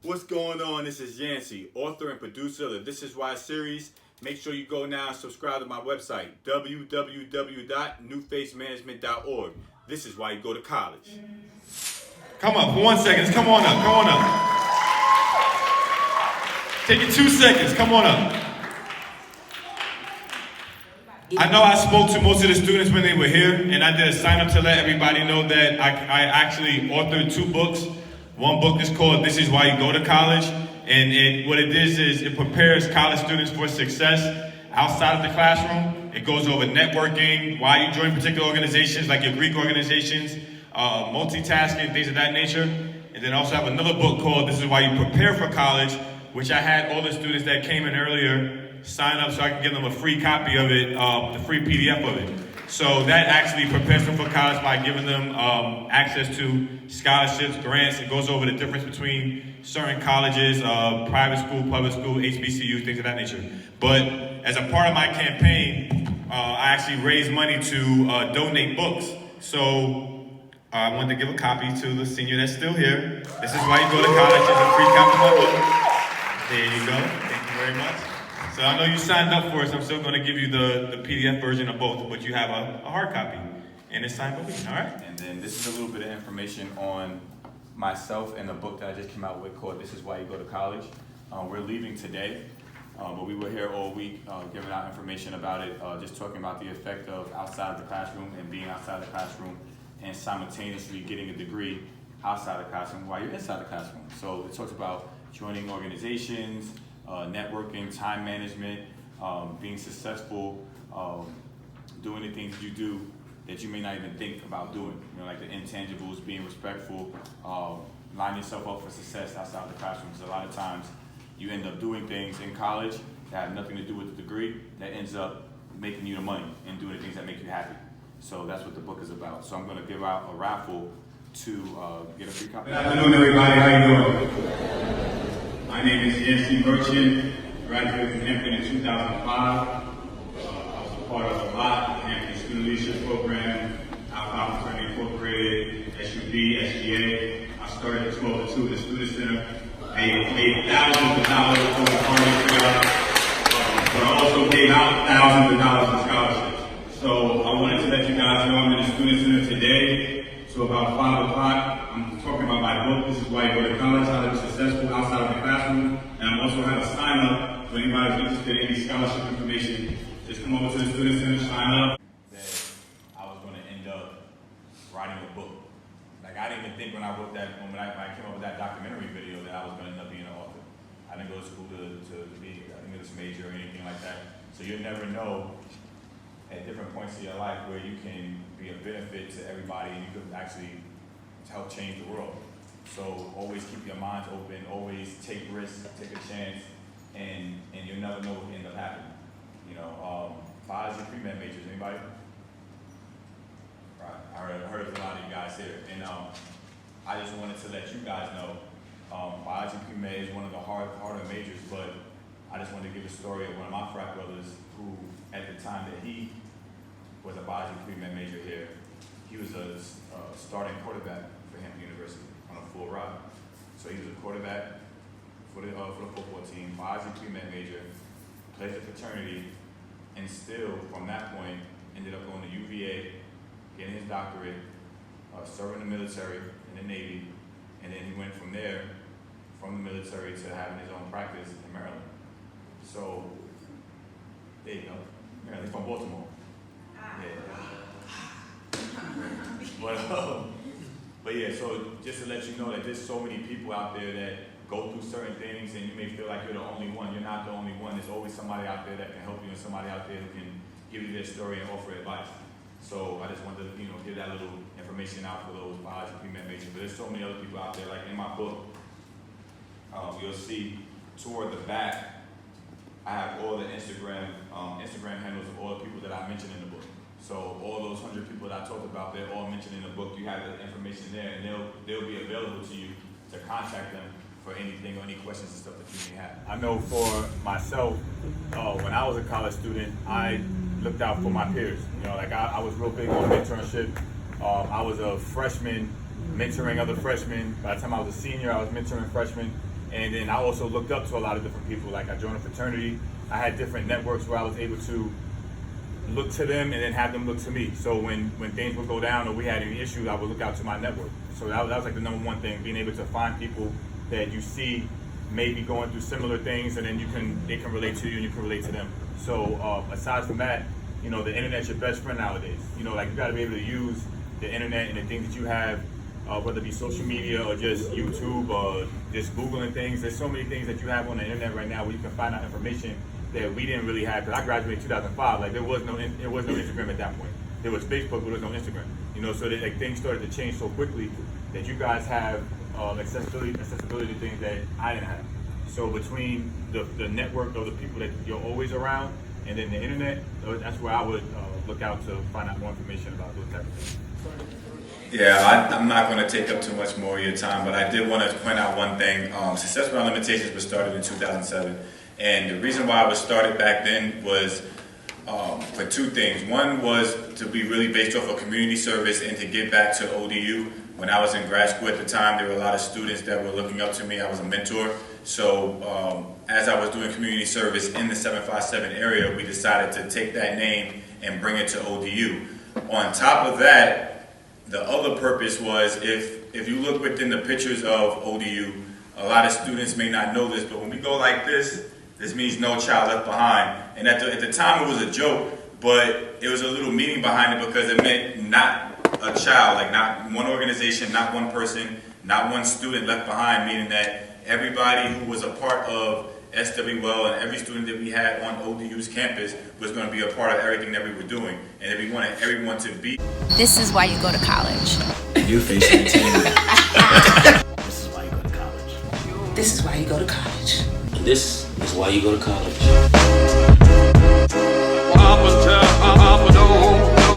What's going on? This is Yancey, author and producer of the This Is Why series. Make sure you go now and subscribe to my website, www.newfacemanagement.org. This is why you go to college. Come up for 1 second. Come on up. Come on up. Take it 2 seconds. Come on up. I know I spoke to most of the students when they were here, and I did a sign up to let everybody know that I actually authored 2 books. One book is called This Is Why You Go to College, and what it is it prepares college students for success outside of the classroom. It goes over networking, why you join particular organizations like your Greek organizations, multitasking, things of that nature. And then also have another book called This Is Why You Prepare for College, which I had all the students that came in earlier sign up so I could give them a free copy of it, the free PDF of it. So that actually prepares them for college by giving them access to scholarships, grants. It goes over the difference between certain colleges, private school, public school, HBCU, things of that nature. But as a part of my campaign, I actually raised money to donate books. So I wanted to give a copy to the senior that's still here. This is why you go to college. It's a free copy of my book. There you go. Thank you very much. So I know you signed up for it, so I'm still going to give you the PDF version of both, but you have a hard copy, and it's signed by me, all right? And then this is a little bit of information on myself and the book that I just came out with called This Is Why You Go to College. We're leaving today, but we were here all week giving out information about it, just talking about the effect of outside of the classroom and being outside the classroom and simultaneously getting a degree outside the classroom while you're inside the classroom. So it talks about joining organizations, networking, time management, being successful, doing the things you do that you may not even think about doing. You know, like the intangibles, being respectful, lining yourself up for success outside the classroom. Because a lot of times you end up doing things in college that have nothing to do with the degree that ends up making you the money and doing the things that make you happy. So that's what the book is about. So I'm going to give out a raffle to get a free copy. Good afternoon, everybody. How you doing? My name is Yancey Merchant. Graduated from Hampton in 2005. I was a part of a lot of the Hampton Student Leadership Program, Alpha Fraternity Incorporated, SUB, SGA. I started at 12 to 2 at the Student Center. Made thousands of dollars for the party throughout, but I also gave out thousands of dollars in scholarships. So I wanted to let you guys know I'm in the Student Center today. So about 5 o'clock, I'm talking about my book, This Is Why You Go to College, How to Be Successful Outside of the Classroom. And I'm also have a sign up for anybody who's interested in any scholarship information. Just come over to the Student Center, sign up. That I was going to end up writing a book. Like I didn't even think when I wrote that, when I came up with that documentary video that I was going to end up being an author. I didn't go to school to be an English major or anything like that. So you'll never know at different points in your life where you can be a benefit to everybody and you could actually help change the world. So always keep your minds open, always take risks, take a chance, and you'll never know what will end up happening. You know, biology pre-med majors, anybody? Right, I heard of a lot of you guys here. And I just wanted to let you guys know, biology pre-med is one of the harder majors, but I just wanted to give a story of one of my frat brothers who, at the time that he was a biology pre-med major here, he was a starting quarterback for Hampton University on a full ride. So he was a quarterback for the football team, biology pre-med major, played the fraternity, and still, from that point, ended up going to UVA, getting his doctorate, serving the military in the Navy, and then he went from there, from the military to having his own practice in Maryland. So, there you go. Maryland, he's from Baltimore. Yeah. But yeah, so just to let you know that there's so many people out there that go through certain things and you may feel like you're the only one. You're not the only one. There's always somebody out there that can help you and somebody out there who can give you their story and offer advice. So I just wanted to, give that little information out for those biology pre-med majors. But there's so many other people out there. Like in my book, you'll see toward the back, I have all the Instagram handles of all the people that I mentioned in the book. So all those 100 people that I talked about, they're all mentioned in the book. You have the information there, and they'll be available to you to contact them for anything or any questions and stuff that you may have. I know for myself, when I was a college student, I looked out for my peers. I was real big on mentorship. I was a freshman mentoring other freshmen. By the time I was a senior, I was mentoring freshmen. And then I also looked up to a lot of different people. Like I joined a fraternity. I had different networks where I was able to look to them and then have them look to me. So when things would go down or we had any issues, I would look out to my network. So that was like the number one thing, being able to find people that you see maybe going through similar things, and then they can relate to you and you can relate to them. So aside from that, you know, the internet's your best friend nowadays. You know, like you gotta be able to use the internet and the things that you have, whether it be social media or just YouTube or just Googling things. There's so many things that you have on the internet right now where you can find out information that we didn't really have. Because I graduated in 2005, like there was no Instagram at that point. There was Facebook, but there was no Instagram. You know, so that, like, things started to change so quickly that you guys have accessibility to things that I didn't have. So between the network of the people that you're always around and then the internet, that's where I would look out to find out more information about those type of things. Yeah, I'm not going to take up too much more of your time, but I did want to point out one thing. Success Without Limitations was started in 2007, and the reason why it was started back then was for two things. One was to be really based off of community service and to give back to ODU. When I was in grad school at the time, there were a lot of students that were looking up to me. I was a mentor. So as I was doing community service in the 757 area, we decided to take that name and bring it to ODU. On top of that, the other purpose was, if you look within the pictures of ODU, a lot of students may not know this, but when we go like this means No Child Left Behind. And at the time it was a joke, but it was a little meaning behind it because it meant not a child, like not one organization, not one person, not one student left behind, meaning that everybody who was a part of SWL and every student that we had on ODU's campus was going to be a part of everything that we were doing, and that we wanted everyone to be. This is why you go to college. You face entertainment. This is why you go to college. This is why you go to college. And this is why you go to college.